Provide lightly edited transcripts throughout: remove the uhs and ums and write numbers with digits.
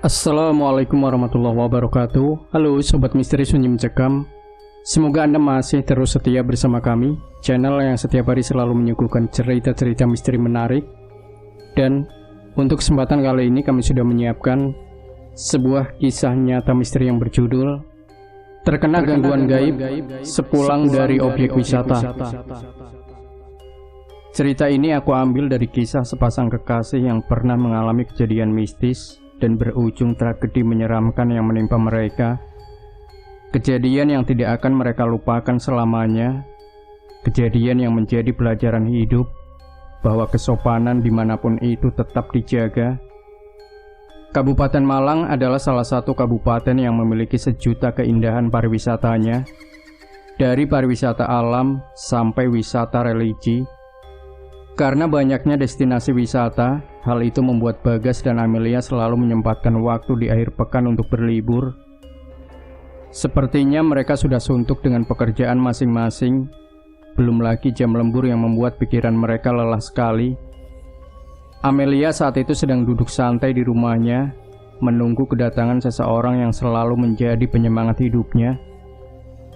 Assalamualaikum warahmatullahi wabarakatuh. Halo Sobat Misteri Sunyi Mencekam. Semoga Anda masih terus setia bersama kami, channel yang setiap hari selalu menyuguhkan cerita-cerita misteri menarik. Dan untuk kesempatan kali ini kami sudah menyiapkan sebuah kisah nyata misteri yang berjudul Terkena Gangguan Gaib Sepulang dari Objek Wisata. Cerita ini aku ambil dari kisah sepasang kekasih yang pernah mengalami kejadian mistis dan berujung tragedi menyeramkan yang menimpa mereka. Kejadian yang tidak akan mereka lupakan selamanya. Kejadian yang menjadi pelajaran hidup bahwa kesopanan dimanapun itu tetap dijaga. Kabupaten Malang adalah salah satu kabupaten yang memiliki sejuta keindahan pariwisatanya, dari pariwisata alam sampai wisata religi. Karena banyaknya destinasi wisata, hal itu membuat Bagas dan Amelia selalu menyempatkan waktu di akhir pekan untuk berlibur. Sepertinya mereka sudah suntuk dengan pekerjaan masing-masing, belum lagi jam lembur yang membuat pikiran mereka lelah sekali. Amelia saat itu sedang duduk santai di rumahnya, menunggu kedatangan seseorang yang selalu menjadi penyemangat hidupnya.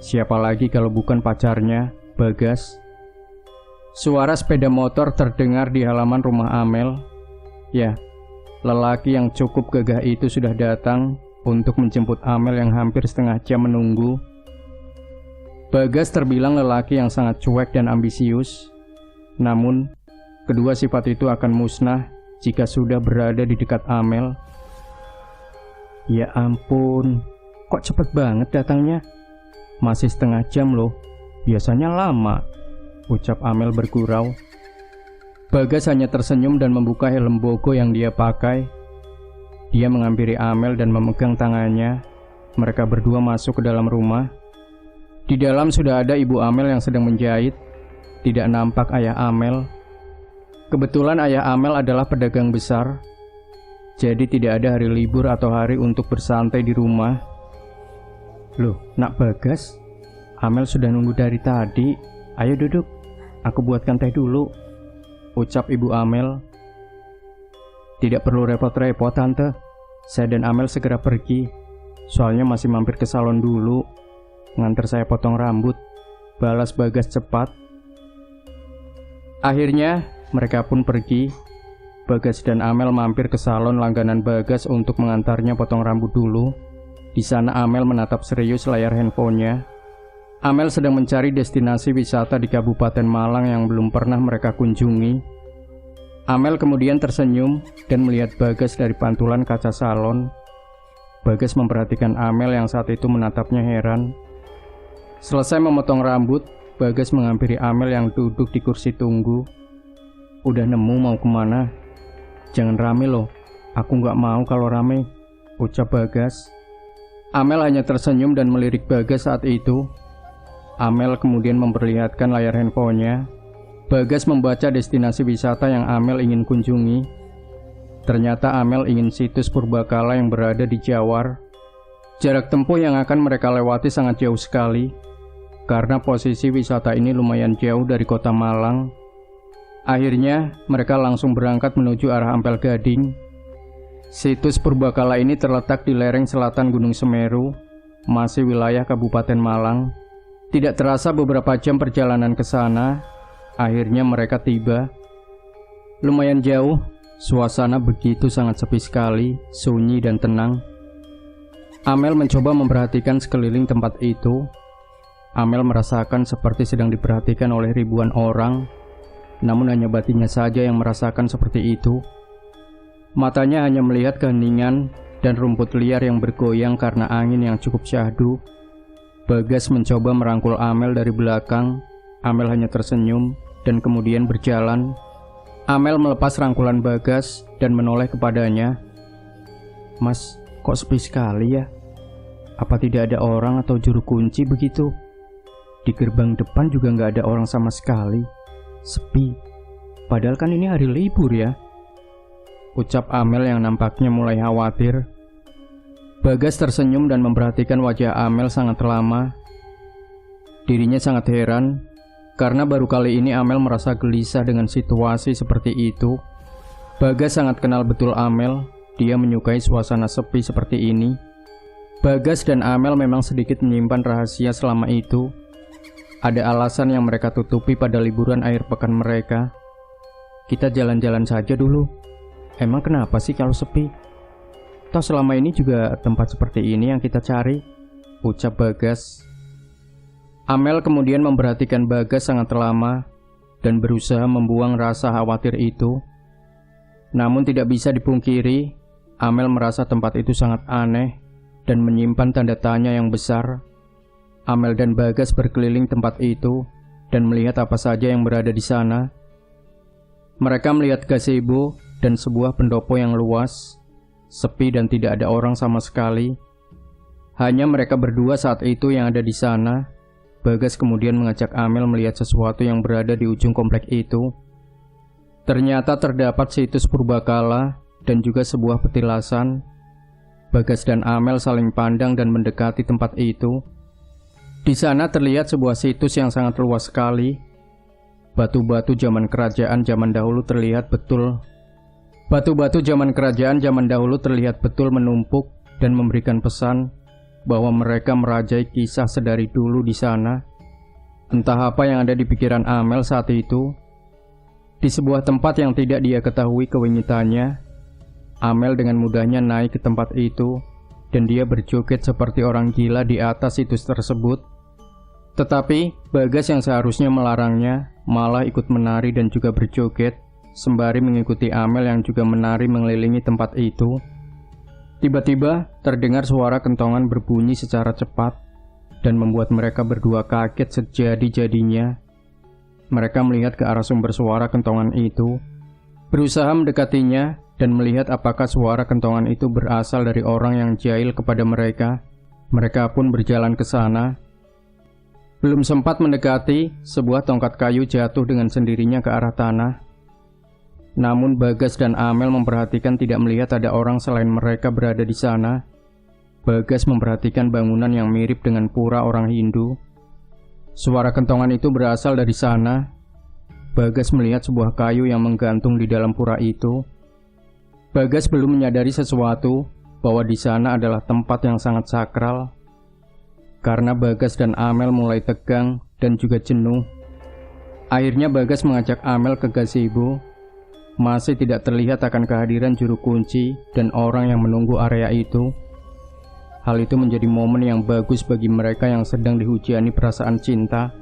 Siapa lagi kalau bukan pacarnya, Bagas. Suara sepeda motor terdengar di halaman rumah Amel. Ya, lelaki yang cukup gagah itu sudah datang untuk menjemput Amel yang hampir setengah jam menunggu. Bagas terbilang lelaki yang sangat cuek dan ambisius. Namun, kedua sifat itu akan musnah jika sudah berada di dekat Amel. Ya ampun, kok cepet banget datangnya? Masih setengah jam loh, biasanya lama, ucap Amel bergurau. Bagas hanya tersenyum dan membuka helm bogo yang dia pakai. Dia menghampiri Amel dan memegang tangannya. Mereka berdua masuk ke dalam rumah. Di dalam sudah ada ibu Amel yang sedang menjahit. Tidak nampak ayah Amel. Kebetulan ayah Amel adalah pedagang besar, jadi tidak ada hari libur atau hari untuk bersantai di rumah. Loh, nak Bagas, Amel sudah nunggu dari tadi. Ayo duduk, aku buatkan teh dulu, ucap ibu Amel. Tidak perlu repot-repot tante, saya dan Amel segera pergi. Soalnya masih mampir ke salon dulu, nganter saya potong rambut, balas Bagas cepat. Akhirnya mereka pun pergi. Bagas dan Amel mampir ke salon langganan Bagas untuk mengantarnya potong rambut dulu. Di sana Amel menatap serius layar handphonenya. Amel sedang mencari destinasi wisata di Kabupaten Malang yang belum pernah mereka kunjungi. Amel kemudian tersenyum dan melihat Bagas dari pantulan kaca salon. Bagas memperhatikan Amel yang saat itu menatapnya heran. Selesai memotong rambut, Bagas menghampiri Amel yang duduk di kursi tunggu. Udah nemu mau kemana? Jangan rame loh, aku nggak mau kalau rame, ucap Bagas. Amel hanya tersenyum dan melirik Bagas saat itu. Amel kemudian memperlihatkan layar handphonenya. Bagas membaca destinasi wisata yang Amel ingin kunjungi. Ternyata Amel ingin situs purbakala yang berada di Jawar. Jarak tempuh yang akan mereka lewati sangat jauh sekali, karena posisi wisata ini lumayan jauh dari kota Malang. Akhirnya mereka langsung berangkat menuju arah Ampel Gading. Situs purbakala ini terletak di lereng selatan Gunung Semeru, masih wilayah Kabupaten Malang. Tidak terasa beberapa jam perjalanan ke sana, akhirnya mereka tiba. Lumayan jauh, suasana begitu sangat sepi sekali, sunyi dan tenang. Amel mencoba memperhatikan sekeliling tempat itu. Amel merasakan seperti sedang diperhatikan oleh ribuan orang, namun hanya batinnya saja yang merasakan seperti itu. Matanya hanya melihat keheningan dan rumput liar yang bergoyang karena angin yang cukup syahdu. Bagas mencoba merangkul Amel dari belakang. Amel hanya tersenyum dan kemudian berjalan. Amel melepas rangkulan Bagas dan menoleh kepadanya. Mas, kok sepi sekali ya? Apa tidak ada orang atau juru kunci begitu? Di gerbang depan juga nggak ada orang sama sekali. Sepi. Padahal kan ini hari libur ya, ucap Amel yang nampaknya mulai khawatir. Bagas tersenyum dan memperhatikan wajah Amel sangat lama. Dirinya sangat heran, karena baru kali ini Amel merasa gelisah dengan situasi seperti itu. Bagas sangat kenal betul Amel. dia menyukai suasana sepi seperti ini. Bagas dan Amel memang sedikit menyimpan rahasia selama itu. Ada alasan yang mereka tutupi pada liburan akhir pekan mereka. Kita jalan-jalan saja dulu. Emang kenapa sih kalau sepi? Toh selama ini juga tempat seperti ini yang kita cari, ucap Bagas. Amel kemudian memperhatikan Bagas sangat lama dan berusaha membuang rasa khawatir itu. Namun tidak bisa dipungkiri, Amel merasa tempat itu sangat aneh dan menyimpan tanda tanya yang besar. Amel dan Bagas berkeliling tempat itu dan melihat apa saja yang berada di sana. Mereka melihat gazebo dan sebuah pendopo yang luas, sepi dan tidak ada orang sama sekali. Hanya mereka berdua saat itu yang ada di sana. Bagas kemudian mengajak Amel melihat sesuatu yang berada di ujung komplek itu. Ternyata terdapat situs purbakala dan juga sebuah petilasan. Bagas dan Amel saling pandang dan mendekati tempat itu. Di sana terlihat sebuah situs yang sangat luas sekali. Batu-batu zaman kerajaan zaman dahulu terlihat betul. Batu-batu zaman kerajaan zaman dahulu terlihat betul menumpuk dan memberikan pesan bahwa mereka merajai kisah sedari dulu di sana. Entah apa yang ada di pikiran Amel saat itu. Di sebuah tempat yang tidak dia ketahui kewingitannya, Amel dengan mudahnya naik ke tempat itu dan dia berjoget seperti orang gila di atas situs tersebut. Tetapi Bagas yang seharusnya melarangnya malah ikut menari dan juga berjoget sembari mengikuti Amel yang juga menari mengelilingi tempat itu. Tiba-tiba terdengar suara kentongan berbunyi secara cepat dan membuat mereka berdua kaget sejadi-jadinya. Mereka melihat ke arah sumber suara kentongan itu, berusaha mendekatinya dan melihat apakah suara kentongan itu berasal dari orang yang jahil kepada mereka. Mereka pun berjalan ke sana. Belum sempat mendekati, sebuah tongkat kayu jatuh dengan sendirinya ke arah tanah. Namun Bagas dan Amel memperhatikan tidak melihat ada orang selain mereka berada di sana. Bagas memperhatikan bangunan yang mirip dengan pura orang Hindu. Suara kentongan itu berasal dari sana. Bagas melihat sebuah kayu yang menggantung di dalam pura itu. Bagas belum menyadari sesuatu bahwa di sana adalah tempat yang sangat sakral. Karena Bagas dan Amel mulai tegang dan juga jenuh, akhirnya Bagas mengajak Amel ke gazebo. Masih tidak terlihat akan kehadiran juru kunci dan orang yang menunggu area itu. Hal itu menjadi momen yang bagus bagi mereka yang sedang dihujani perasaan cinta,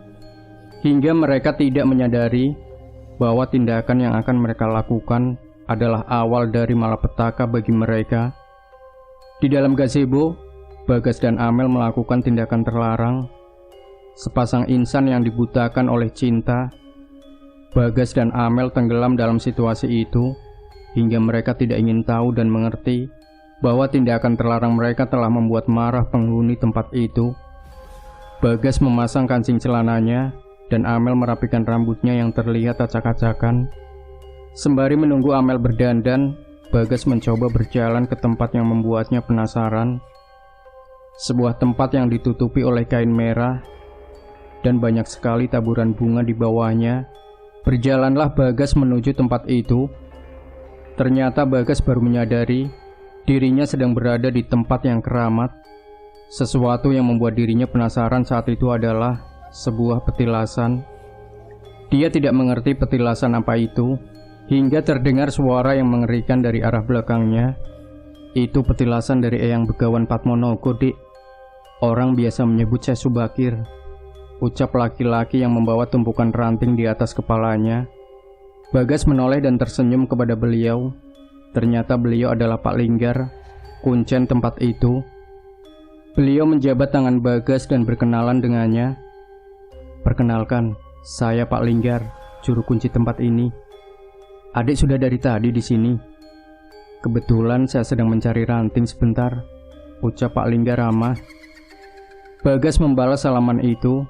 hingga mereka tidak menyadari bahwa tindakan yang akan mereka lakukan adalah awal dari malapetaka bagi mereka. Di dalam gazebo, Bagas dan Amel melakukan tindakan terlarang. Sepasang insan yang dibutakan oleh cinta. Bagas dan Amel tenggelam dalam situasi itu, hingga mereka tidak ingin tahu dan mengerti bahwa tindakan terlarang mereka telah membuat marah penghuni tempat itu. Bagas memasang kancing celananya, dan Amel merapikan rambutnya yang terlihat acak-acakan. Sembari menunggu Amel berdandan, Bagas mencoba berjalan ke tempat yang membuatnya penasaran. Sebuah tempat yang ditutupi oleh kain merah, dan banyak sekali taburan bunga di bawahnya. Berjalanlah Bagas menuju tempat itu. Ternyata Bagas baru menyadari dirinya sedang berada di tempat yang keramat. Sesuatu yang membuat dirinya penasaran saat itu adalah sebuah petilasan. Dia tidak mengerti petilasan apa itu, hingga terdengar suara yang mengerikan dari arah belakangnya. Itu petilasan dari Eyang Begawan Padmonogo, Dik. Orang biasa menyebut saya Subakir, ucap laki-laki yang membawa tumpukan ranting di atas kepalanya. Bagas menoleh dan tersenyum kepada beliau. Ternyata beliau adalah Pak Linggar, kuncen tempat itu. Beliau menjabat tangan Bagas dan berkenalan dengannya. Perkenalkan, saya Pak Linggar, juru kunci tempat ini. Adik sudah dari tadi di sini. Kebetulan saya sedang mencari ranting sebentar, ucap Pak Linggar ramah. Bagas membalas salaman itu,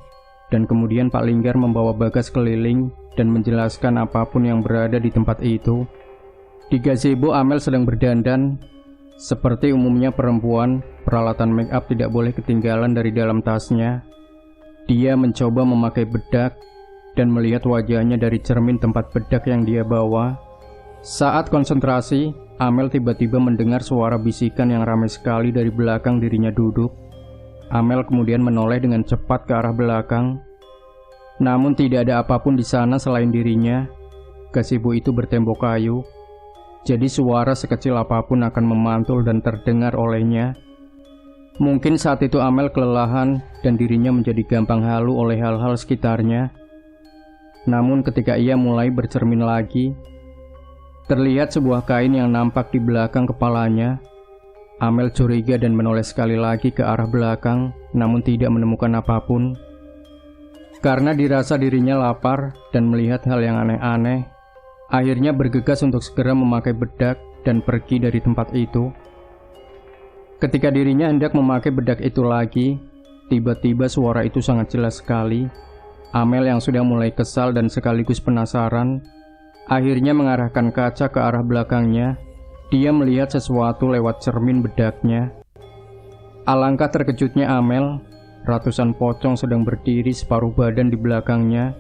dan kemudian Pak Linggar membawa Bagas keliling dan menjelaskan apapun yang berada di tempat itu. Di gazebo Amel sedang berdandan. Seperti umumnya perempuan, peralatan make up tidak boleh ketinggalan dari dalam tasnya. Dia mencoba memakai bedak dan melihat wajahnya dari cermin tempat bedak yang dia bawa. Saat konsentrasi, Amel tiba-tiba mendengar suara bisikan yang ramai sekali dari belakang dirinya duduk. Amel kemudian menoleh dengan cepat ke arah belakang. Namun tidak ada apapun di sana selain dirinya. Gazebo itu bertembok kayu, jadi suara sekecil apapun akan memantul dan terdengar olehnya. Mungkin saat itu Amel kelelahan dan dirinya menjadi gampang halu oleh hal-hal sekitarnya. Namun ketika ia mulai bercermin lagi, terlihat sebuah kain yang nampak di belakang kepalanya. Amel curiga dan menoleh sekali lagi ke arah belakang, namun tidak menemukan apapun. Karena dirasa dirinya lapar dan melihat hal yang aneh-aneh, akhirnya bergegas untuk segera memakai bedak dan pergi dari tempat itu. Ketika dirinya hendak memakai bedak itu lagi, tiba-tiba suara itu sangat jelas sekali. Amel yang sudah mulai kesal dan sekaligus penasaran, akhirnya mengarahkan kaca ke arah belakangnya. Dia melihat sesuatu lewat cermin bedaknya. Alangkah terkejutnya Amel. Ratusan pocong sedang berdiri separuh badan di belakangnya.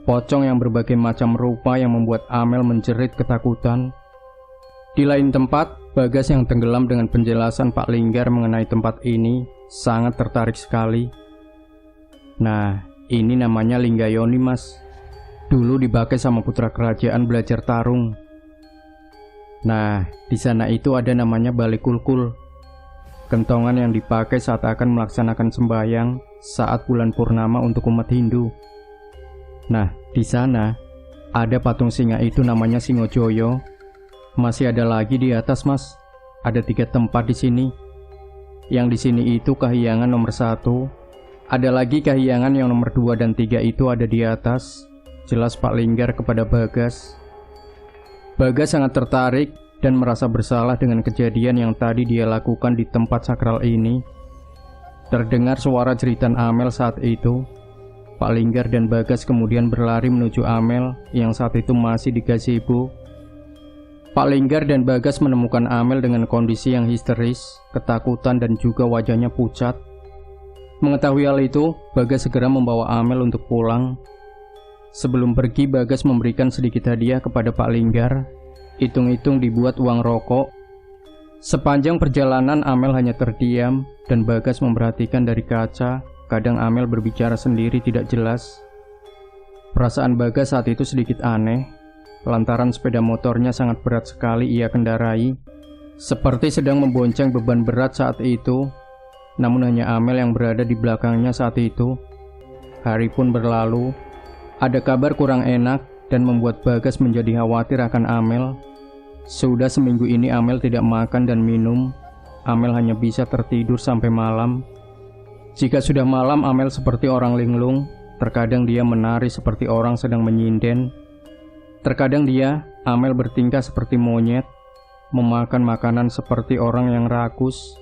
Pocong yang berbagai macam rupa yang membuat Amel menjerit ketakutan. Di lain tempat, Bagas yang tenggelam dengan penjelasan Pak Linggar mengenai tempat ini sangat tertarik sekali. Nah, ini namanya Linggayoni, Mas. Dulu dipakai sama putra kerajaan belajar tarung. Nah, di sana itu ada namanya Balik Kulkul. Kentongan yang dipakai saat akan melaksanakan sembahyang saat bulan purnama untuk umat Hindu. Nah, di sana ada patung singa itu namanya Singojoyo. Masih ada lagi di atas, Mas. Ada 3 tempat di sini. Yang di sini itu kahyangan nomor 1. Ada lagi kahyangan yang nomor 2 dan 3 itu ada di atas. Jelas Pak Linggar kepada Bagas. Bagas sangat tertarik dan merasa bersalah dengan kejadian yang tadi dia lakukan di tempat sakral ini. Terdengar suara jeritan Amel saat itu. Pak Linggar dan Bagas kemudian berlari menuju Amel yang saat itu masih di gazebo. Pak Linggar dan Bagas menemukan Amel dengan kondisi yang histeris, ketakutan dan juga wajahnya pucat. Mengetahui hal itu, Bagas segera membawa Amel untuk pulang. Sebelum pergi, Bagas memberikan sedikit hadiah kepada Pak Linggar. Hitung-hitung dibuat uang rokok. Sepanjang perjalanan Amel hanya terdiam dan Bagas memperhatikan dari kaca. Kadang Amel berbicara sendiri tidak jelas. Perasaan Bagas saat itu sedikit aneh, lantaran sepeda motornya sangat berat sekali ia kendarai, seperti sedang membonceng beban berat saat itu. Namun hanya Amel yang berada di belakangnya saat itu. Hari pun berlalu. Ada kabar kurang enak dan membuat Bagas menjadi khawatir akan Amel. Sudah seminggu ini Amel tidak makan dan minum. Amel hanya bisa tertidur sampai malam. Jika sudah malam, Amel seperti orang linglung. Terkadang dia menari seperti orang sedang menyinden. Terkadang Amel bertingkah seperti monyet, memakan makanan seperti orang yang rakus.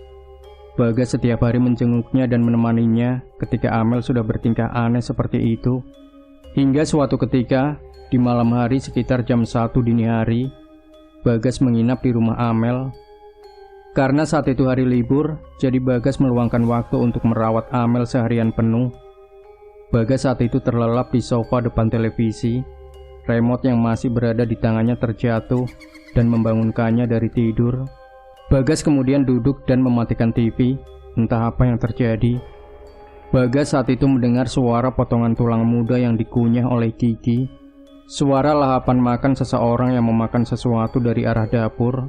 Bagas setiap hari menjenguknya dan menemaninya ketika Amel sudah bertingkah aneh seperti itu. Hingga suatu ketika, di malam hari sekitar jam 1 dini hari, Bagas menginap di rumah Amel. Karena saat itu hari libur, jadi Bagas meluangkan waktu untuk merawat Amel seharian penuh. Bagas saat itu terlelap di sofa depan televisi. Remote yang masih berada di tangannya terjatuh dan membangunkannya dari tidur. Bagas kemudian duduk dan mematikan TV. Entah apa yang terjadi. Bagas saat itu mendengar suara potongan tulang muda yang dikunyah oleh gigi. Suara lahapan makan seseorang yang memakan sesuatu dari arah dapur.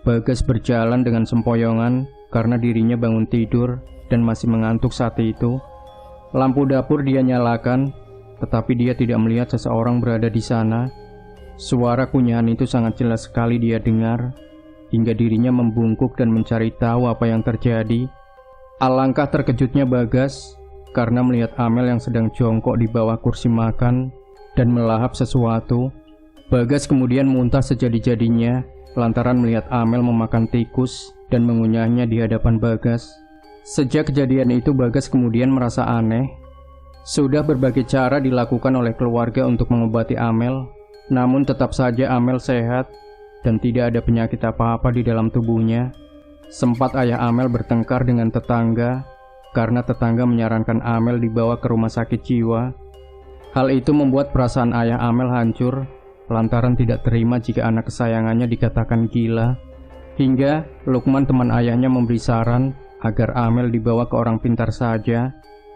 Bagas berjalan dengan sempoyongan karena dirinya bangun tidur dan masih mengantuk saat itu. Lampu dapur dia nyalakan, tetapi dia tidak melihat seseorang berada di sana. Suara kunyahan itu sangat jelas sekali dia dengar, hingga dirinya membungkuk dan mencari tahu apa yang terjadi. Alangkah terkejutnya Bagas karena melihat Amel yang sedang jongkok di bawah kursi makan dan melahap sesuatu. Bagas kemudian muntah sejadi-jadinya lantaran melihat Amel memakan tikus dan mengunyahnya di hadapan Bagas. Sejak kejadian itu Bagas kemudian merasa aneh. Sudah berbagai cara dilakukan oleh keluarga untuk mengobati Amel, namun tetap saja Amel sehat dan tidak ada penyakit apa-apa di dalam tubuhnya. Sempat ayah Amel bertengkar dengan tetangga karena tetangga menyarankan Amel dibawa ke rumah sakit jiwa. Hal itu membuat perasaan ayah Amel hancur lantaran tidak terima jika anak kesayangannya dikatakan gila. Hingga Lukman teman ayahnya memberi saran agar Amel dibawa ke orang pintar saja,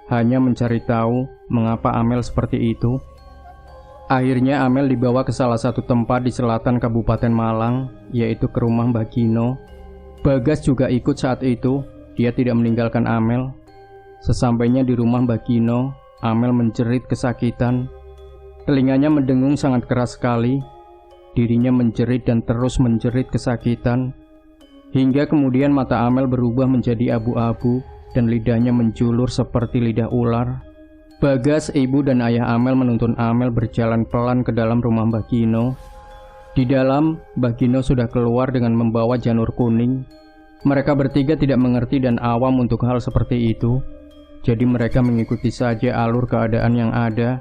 hanya mencari tahu mengapa Amel seperti itu. Akhirnya Amel dibawa ke salah satu tempat di selatan Kabupaten Malang, yaitu ke rumah Mbah Gino. Bagas juga ikut saat itu. Dia tidak meninggalkan Amel. Sesampainya di rumah Mbah Gino, Amel menjerit kesakitan. Telinganya mendengung sangat keras sekali. Dirinya menjerit dan terus menjerit kesakitan. Hingga kemudian mata Amel berubah menjadi abu-abu dan lidahnya menjulur seperti lidah ular. Bagas, ibu dan ayah Amel menuntun Amel berjalan pelan ke dalam rumah Mbah Gino. Di dalam, Mbah Gino sudah keluar dengan membawa janur kuning. Mereka bertiga tidak mengerti dan awam untuk hal seperti itu. Jadi mereka mengikuti saja alur keadaan yang ada.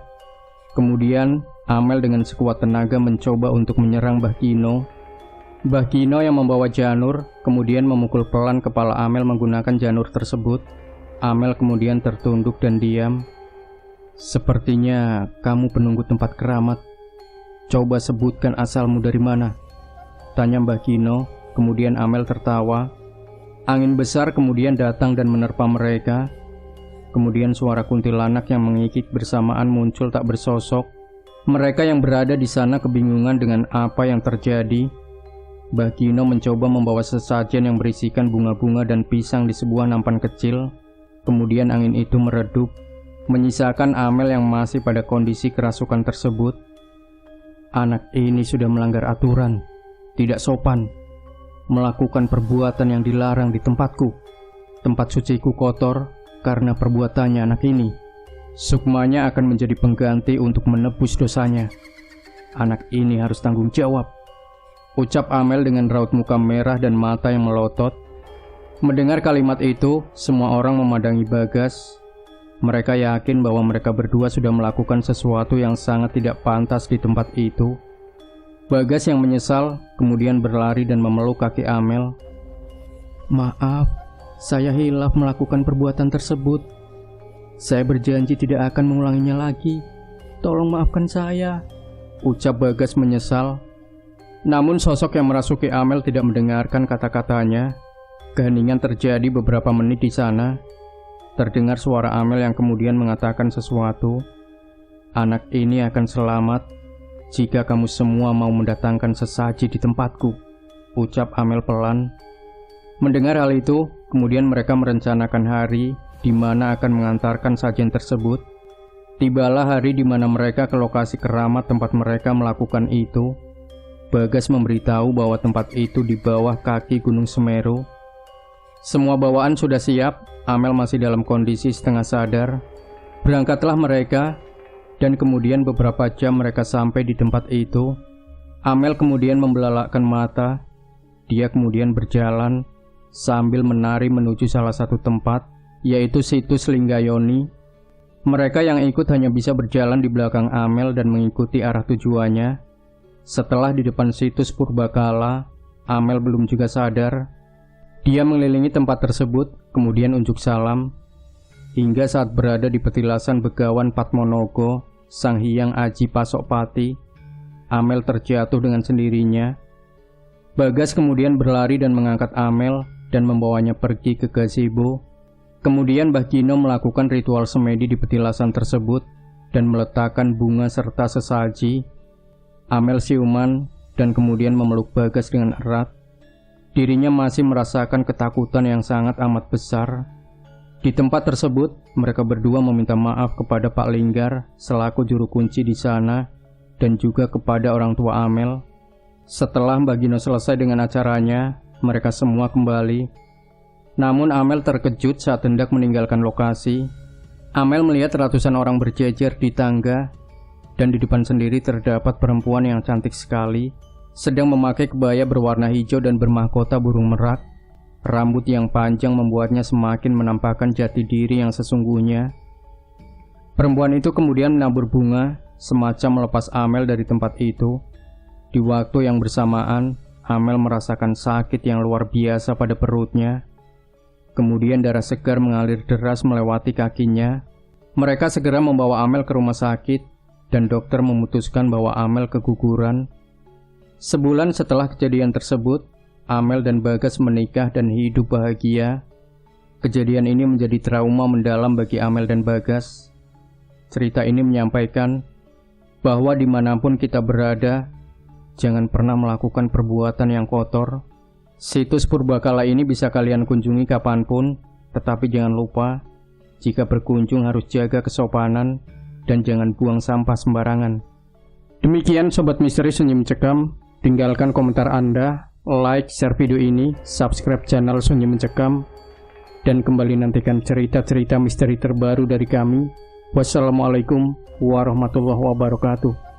Kemudian Amel dengan sekuat tenaga mencoba untuk menyerang Mbah Gino. Mbah Gino yang membawa janur kemudian memukul pelan kepala Amel menggunakan janur tersebut. Amel kemudian tertunduk dan diam. "Sepertinya kamu penunggu tempat keramat. Coba sebutkan asalmu dari mana?" tanya Mbah Gino. Kemudian Amel tertawa. Angin besar kemudian datang dan menerpa mereka. Kemudian suara kuntilanak yang mengikik bersamaan muncul tak bersosok. Mereka yang berada di sana kebingungan dengan apa yang terjadi. Mbah Gino mencoba membawa sesajen yang berisikan bunga-bunga dan pisang di sebuah nampan kecil. Kemudian angin itu meredup, menyisakan Amel yang masih pada kondisi kerasukan tersebut. Anak ini sudah melanggar aturan, tidak sopan, melakukan perbuatan yang dilarang di tempatku. Tempat suciku kotor karena perbuatannya anak ini. Sukmanya akan menjadi pengganti untuk menebus dosanya. Anak ini harus tanggung jawab, ucap Amel dengan raut muka merah dan mata yang melotot. Mendengar kalimat itu, semua orang memandangi Bagas. Mereka yakin bahwa mereka berdua sudah melakukan sesuatu yang sangat tidak pantas di tempat itu. Bagas yang menyesal, kemudian berlari dan memeluk kaki Amel. "Maaf, saya hilaf melakukan perbuatan tersebut. Saya berjanji tidak akan mengulanginya lagi. Tolong maafkan saya," ucap Bagas menyesal. Namun sosok yang merasuki Amel tidak mendengarkan kata-katanya. Keheningan terjadi beberapa menit di sana. Terdengar suara Amel yang kemudian mengatakan sesuatu. "Anak ini akan selamat jika kamu semua mau mendatangkan sesaji di tempatku," ucap Amel pelan. Mendengar hal itu, kemudian mereka merencanakan hari di mana akan mengantarkan sajian tersebut. Tibalah hari di mana mereka ke lokasi keramat tempat mereka melakukan itu. Bagas memberitahu bahwa tempat itu di bawah kaki Gunung Semeru. Semua bawaan sudah siap. Amel masih dalam kondisi setengah sadar. Berangkatlah mereka, dan kemudian beberapa jam mereka sampai di tempat itu. Amel kemudian membelalakkan mata. Dia kemudian berjalan sambil menari menuju salah satu tempat, yaitu situs Linggayoni. Mereka yang ikut hanya bisa berjalan di belakang Amel dan mengikuti arah tujuannya. Setelah di depan situs Purbakala, Amel belum juga sadar. Dia mengelilingi tempat tersebut, kemudian unjuk salam. Hingga saat berada di petilasan Begawan Patmonogo, Sang Hyang Aji Pasokpati, Amel terjatuh dengan sendirinya. Bagas kemudian berlari dan mengangkat Amel dan membawanya pergi ke gazebo. Kemudian Mbah Gino melakukan ritual semedi di petilasan tersebut dan meletakkan bunga serta sesaji. Amel siuman dan kemudian memeluk Bagas dengan erat. Dirinya masih merasakan ketakutan yang sangat amat besar. Di tempat tersebut, mereka berdua meminta maaf kepada Pak Linggar selaku juru kunci di sana dan juga kepada orang tua Amel. Setelah Mbah Gino selesai dengan acaranya, mereka semua kembali. Namun Amel terkejut saat hendak meninggalkan lokasi. Amel melihat ratusan orang berjejer di tangga, dan di depan sendiri terdapat perempuan yang cantik sekali, sedang memakai kebaya berwarna hijau dan bermahkota burung merak. Rambut yang panjang membuatnya semakin menampakkan jati diri yang sesungguhnya. Perempuan itu kemudian menabur bunga, semacam melepas Amel dari tempat itu. Di waktu yang bersamaan, Amel merasakan sakit yang luar biasa pada perutnya. Kemudian darah segar mengalir deras melewati kakinya. Mereka segera membawa Amel ke rumah sakit. dan dokter memutuskan bahwa Amel keguguran. Sebulan setelah kejadian tersebut, Amel dan Bagas menikah dan hidup bahagia. Kejadian ini menjadi trauma mendalam bagi Amel dan Bagas. Cerita ini menyampaikan bahwa dimanapun kita berada, jangan pernah melakukan perbuatan yang kotor. Situs Purbakala ini bisa kalian kunjungi kapanpun, tetapi jangan lupa, jika berkunjung harus jaga kesopanan dan jangan buang sampah sembarangan. Demikian Sobat Misteri Sunyi Mencekam, tinggalkan komentar Anda, like, share video ini, subscribe channel Sunyi Mencekam, dan kembali nantikan cerita-cerita misteri terbaru dari kami. Wassalamualaikum warahmatullahi wabarakatuh.